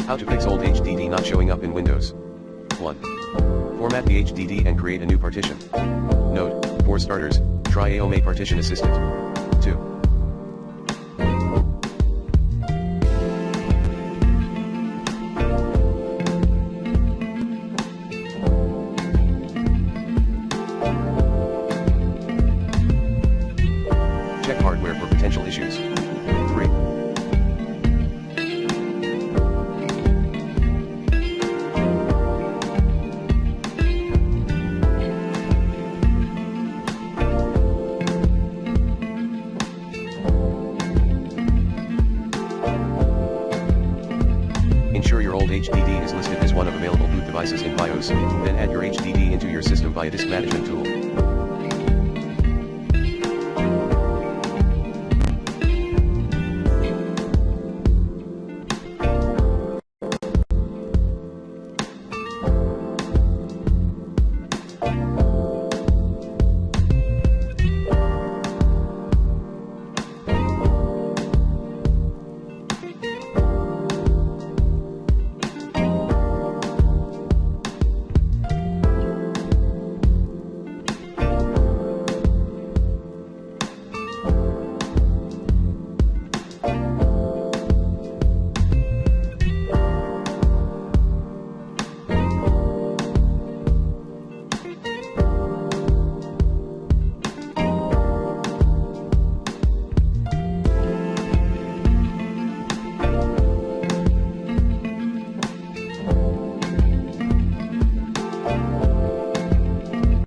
How to fix old HDD not showing up in Windows. 1. Format the HDD and create a new partition. Note, for starters, try AOMA Partition Assistant. 2. Check hardware for potential issues. 3. Ensure your old HDD is listed as one of available boot devices in BIOS, then add your HDD into your system via Disk Management tool.